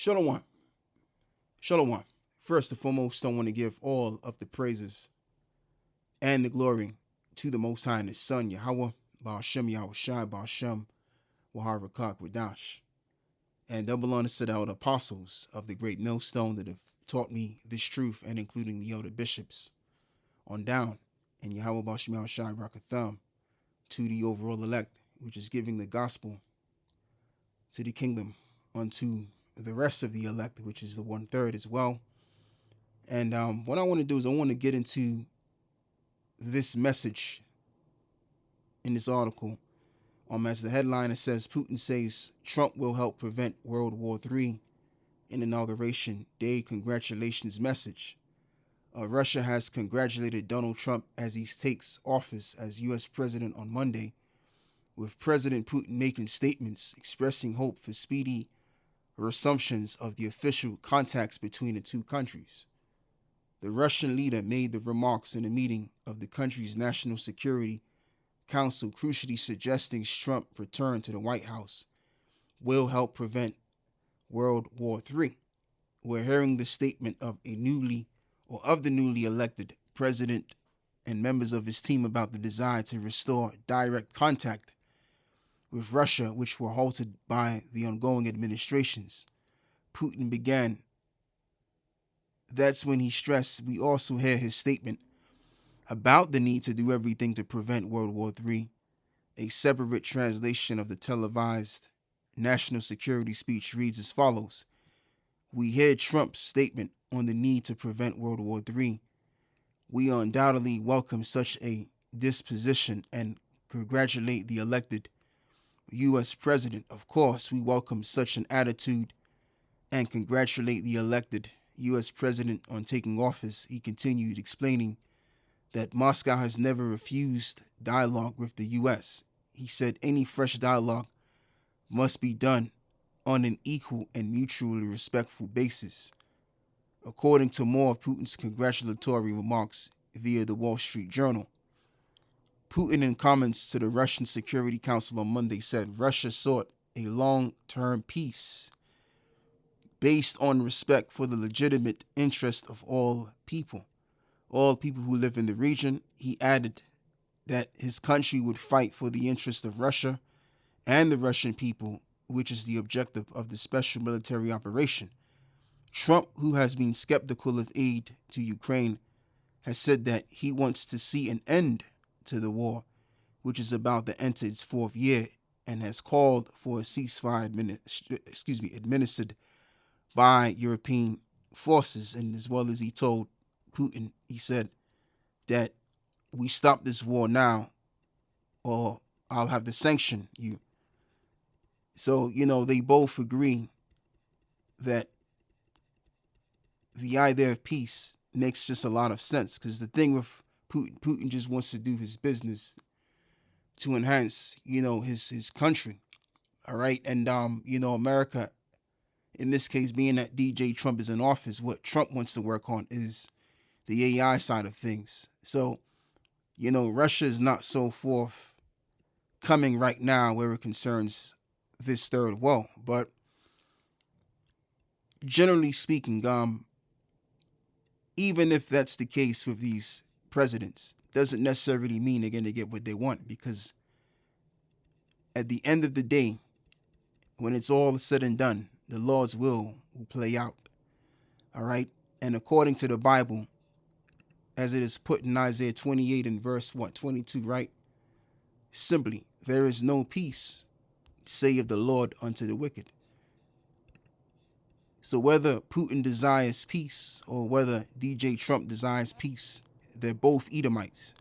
Shalom. Shalom. First and foremost, I want to give all of the praises and the glory to the Most High and His Son, Yahweh, Ba'ashem Yahushai, Ba'ashem Waharakak Wadash. And double honor to the elder apostles of the great millstone that have taught me this truth, and including the elder bishops on down. And Yahweh Ba'ashem Yahushai Rakatham to the overall elect, which is giving the gospel to the kingdom unto the rest of the elect, which is the 1/3 as well. And what I want to do is I want to get into this message in this article. As the headline, it says, Putin says Trump will help prevent World War III in Inauguration Day congratulations message. Russia has congratulated Donald Trump as he takes office as U.S. president on Monday, with President Putin making statements expressing hope for speedy resumptions of the official contacts between the two countries. The Russian leader made the remarks in a meeting of the country's National Security Council, crucially suggesting Trump's return to the White House will help prevent World War III. We're hearing the statement of the newly elected president and members of his team about the desire to restore direct contact with Russia, which were halted by the ongoing administrations. Putin began. That's when he stressed. We also hear his statement about the need to do everything to prevent World War III. A separate translation of the televised national security speech reads as follows. We hear Trump's statement on the need to prevent World War III. We undoubtedly welcome such a disposition and congratulate the elected U.S. president. Of course, we welcome such an attitude and congratulate the elected U.S. president on taking office. He continued, explaining that Moscow has never refused dialogue with the U.S. He said any fresh dialogue must be done on an equal and mutually respectful basis. According to more of Putin's congratulatory remarks via the Wall Street Journal, Putin, in comments to the Russian Security Council on Monday, said Russia sought a long-term peace based on respect for the legitimate interest of all people who live in the region. He added that his country would fight for the interest of Russia and the Russian people, which is the objective of the special military operation. Trump, who has been skeptical of aid to Ukraine, has said that he wants to see an end to the war, which is about to enter its 4th year, and has called for a ceasefire administered by European forces. And as well as he told Putin, he said that we stop this war now or I'll have to sanction you. So, they both agree that the idea of peace makes just a lot of sense, because the thing with Putin just wants to do his business to enhance, his country. All right. And, America, in this case, being that DJ Trump is in office, what Trump wants to work on is the AI side of things. So, Russia is not so forthcoming right now where it concerns this third world. But generally speaking, even if that's the case with these presidents, doesn't necessarily mean they're going to get what they want, because at the end of the day, when it's all said and done, the Lord's will play out. All right. And according to the Bible, as it is put in Isaiah 28 and verse 22, right? Simply, there is no peace, saith the Lord, unto the wicked. So whether Putin desires peace or whether DJ Trump desires peace, they're both Edomites.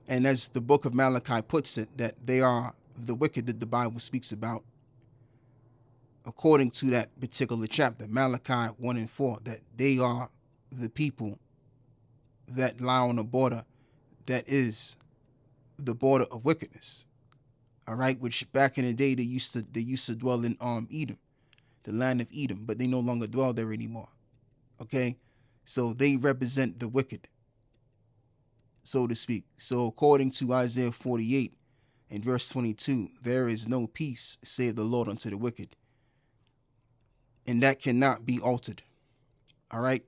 And as the book of Malachi puts it, that they are the wicked that the Bible speaks about, according to that particular chapter, Malachi 1 and 4, that they are the people that lie on the border that is the border of wickedness. All right, which back in the day they used to dwell in Edom, the land of Edom, but they no longer dwell there anymore. Okay, so they represent the wicked, so to speak. So according to Isaiah 48 and verse 22, there is no peace, save the Lord, unto the wicked. and that cannot be altered. All right.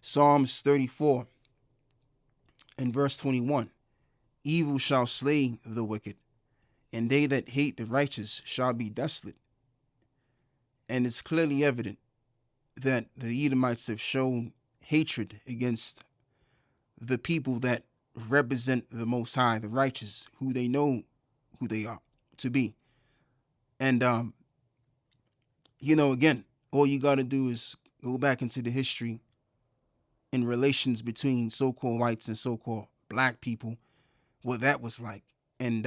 Psalms 34 and verse 21. Evil shall slay the wicked, and they that hate the righteous shall be desolate. And it's clearly evident that the Edomites have shown hatred against the people that represent the Most High, the righteous, who they know who they are to be. And, again, all you got to do is go back into the history in relations between so-called whites and so-called black people, what that was like. And,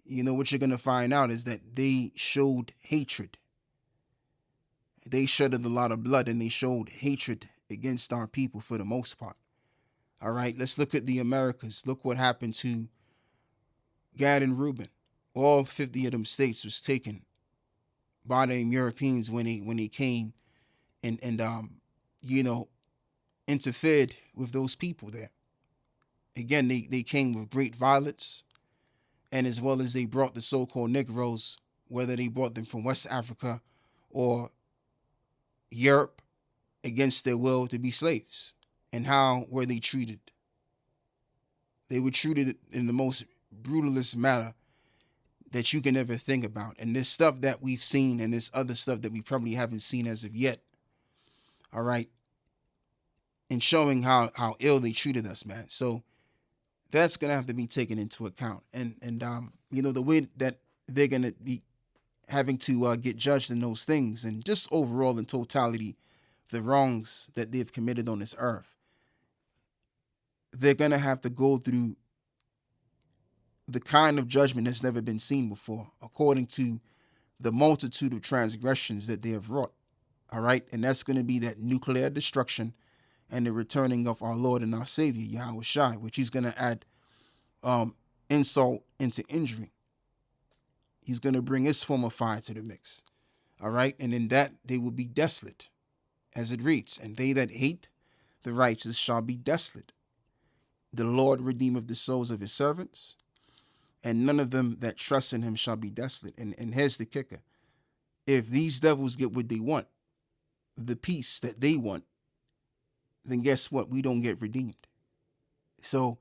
what you're going to find out is that they showed hatred. They shedded a lot of blood, and they showed hatred against our people for the most part. All right, let's look at the Americas. Look what happened to Gad and Reuben. All 50 of them states was taken by the Europeans when they came and interfered with those people there. Again, they came with great violence, and as well as they brought the so-called Negroes, whether they brought them from West Africa or Europe, against their will to be slaves. And how were they treated? They were treated in the most brutalist manner that you can ever think about. And this stuff that we've seen, and this other stuff that we probably haven't seen as of yet. All right. And showing how ill they treated us, man. So that's going to have to be taken into account. And the way that they're going to be having to get judged in those things, and just overall in totality, the wrongs that they've committed on this earth, they're going to have to go through the kind of judgment that's never been seen before, according to the multitude of transgressions that they have wrought. All right. And that's going to be that nuclear destruction and the returning of our Lord and our Savior, Yahweh Shai, which he's going to add insult into injury. He's going to bring his form of fire to the mix. All right. And in that they will be desolate, as it reads, and they that hate the righteous shall be desolate. The Lord redeemeth the souls of his servants, and none of them that trust in him shall be desolate. And here's the kicker. If these devils get what they want, the peace that they want, then guess what? We don't get redeemed. So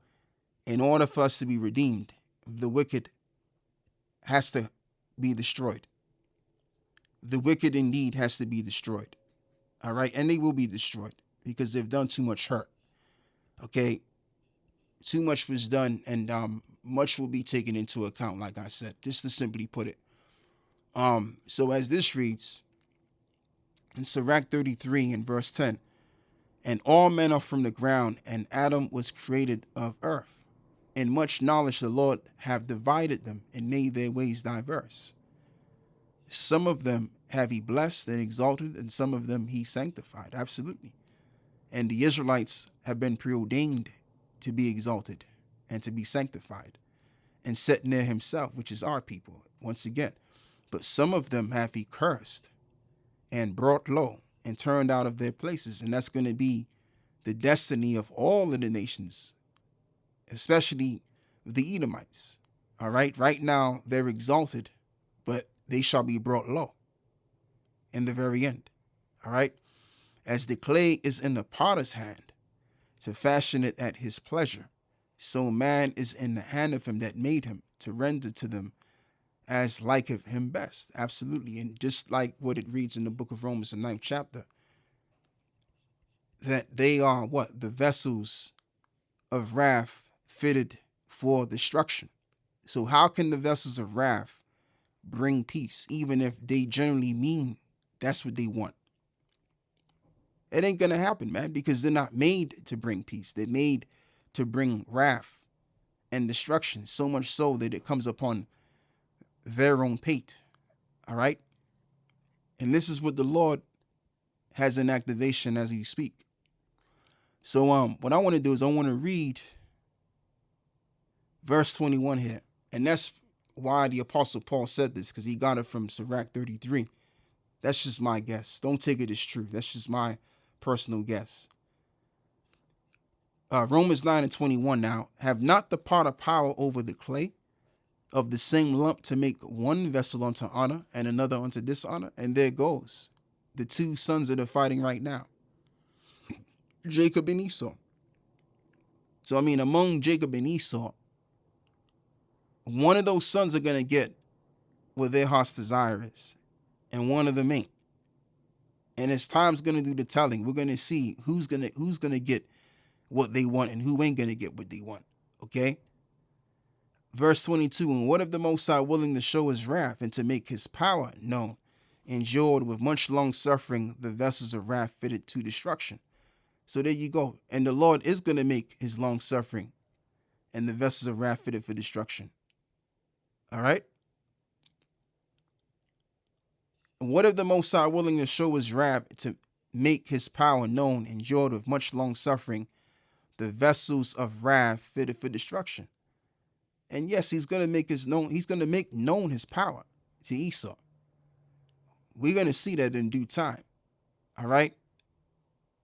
in order for us to be redeemed, the wicked has to be destroyed. The wicked indeed has to be destroyed. All right. And they will be destroyed because they've done too much hurt. Okay. Too much was done, and much will be taken into account, like I said, just to simply put it. So as this reads in Sirach 33 and verse 10, and all men are from the ground, and Adam was created of earth. In much knowledge the Lord have divided them, and made their ways diverse. Some of them have he blessed and exalted, and some of them he sanctified. Absolutely. And the Israelites have been preordained to be exalted and to be sanctified and set near himself, which is our people, once again. But some of them have he cursed and brought low and turned out of their places. And that's going to be the destiny of all of the nations, especially the Edomites. All right. Right now, they're exalted, but they shall be brought low in the very end. All right. As the clay is in the potter's hand to fashion it at his pleasure, so man is in the hand of him that made him to render to them as liketh him best. Absolutely. And just like what it reads in the book of Romans, the 9th chapter, that they are what? The vessels of wrath fitted for destruction. So how can the vessels of wrath bring peace, even if they generally mean that's what they want? It ain't going to happen, man, because they're not made to bring peace. They're made to bring wrath and destruction, so much so that it comes upon their own pate. All right. And this is what the Lord has in activation as you speak. So what I want to do is I want to read verse 21 here. And that's why the Apostle Paul said this, because he got it from Sirach 33. That's just my guess. Don't take it as true. That's just my personal guess. Romans 9 and 21 now. Have not the potter power over the clay of the same lump to make one vessel unto honor and another unto dishonor. And there goes. The two sons that are fighting right now, Jacob and Esau. So, I mean, among Jacob and Esau, one of those sons are going to get what their heart's desire is, and one of them ain't. And as time's going to do the telling, we're going to see who's going to get what they want and who ain't going to get what they want. Okay? Verse 22, and what if the Most High willing to show his wrath and to make his power known, endured with much long suffering the vessels of wrath fitted to destruction. So there you go. And the Lord is going to make his long suffering and the vessels of wrath fitted for destruction. All right? And what if the Most High willing to show his wrath to make his power known, endured with much long suffering the vessels of wrath fitted for destruction? And yes, he's going to make known his power to Esau. We're going to see that in due time. All right?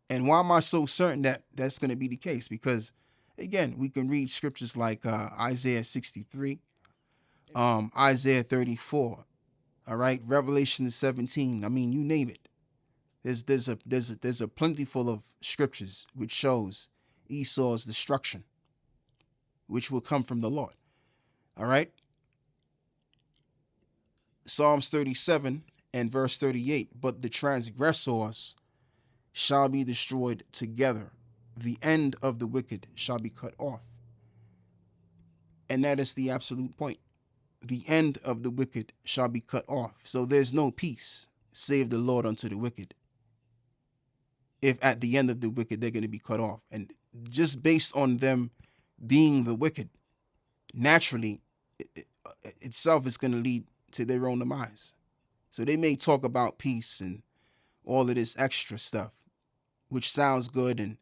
And why am I so certain that that's going to be the case? Because, again, we can read scriptures like Isaiah 63, Isaiah 34, all right, Revelation 17. I mean, you name it. There's a plentiful of scriptures which shows Esau's destruction, which will come from the Lord. All right. Psalms 37 and verse 38. But the transgressors shall be destroyed together. The end of the wicked shall be cut off. And that is the absolute point. The end of the wicked shall be cut off. So there's no peace, save the Lord unto the wicked. If at the end of the wicked, they're going to be cut off. And just based on them being the wicked, naturally, itself is going to lead to their own demise. So they may talk about peace and all of this extra stuff, which sounds good, and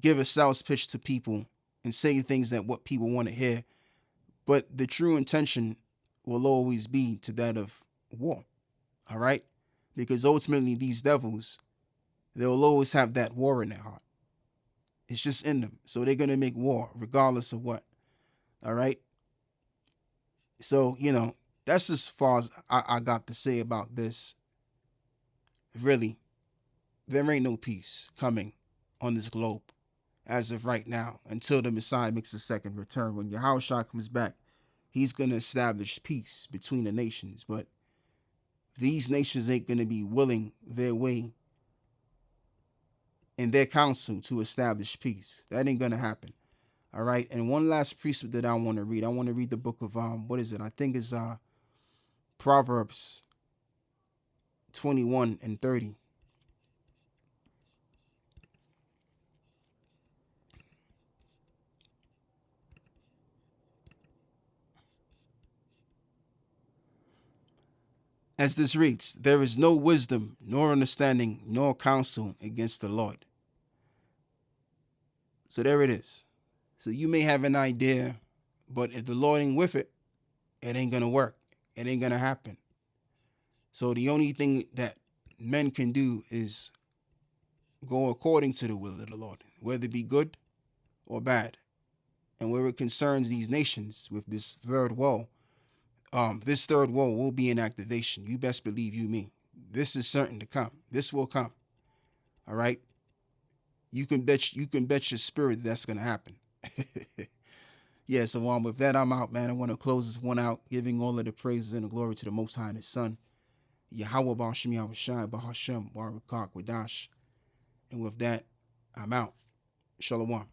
give a sales pitch to people and say things that what people want to hear. But the true intention will always be to that of war. All right? Because ultimately these devils, they'll always have that war in their heart. It's just in them. So they're going to make war regardless of what. All right? So, that's as far as I got to say about this. Really, there ain't no peace coming on this globe as of right now until the Messiah makes a second return. When Yahushua comes back, he's going to establish peace between the nations. But these nations ain't going to be willing their way in their counsel to establish peace. That ain't going to happen. All right. And one last precept that I want to read. I want to read the book of, what is it? I think it's Proverbs 21 and 30. As this reads, there is no wisdom, nor understanding, nor counsel against the Lord. So there it is. So you may have an idea, but if the Lord ain't with it, it ain't going to work. It ain't going to happen. So the only thing that men can do is go according to the will of the Lord, whether it be good or bad. And where it concerns these nations with this third woe, this third woe will be in activation. You best believe you me. This is certain to come. This will come. All right. You can bet your spirit that's going to happen. Yeah. So with that, I'm out, man. I want to close this one out, giving all of the praises and the glory to the Most High and His Son, Yahweh B'Hashem Yahushai B'Hashem Barakak Wadash. And with that, I'm out. Shalom.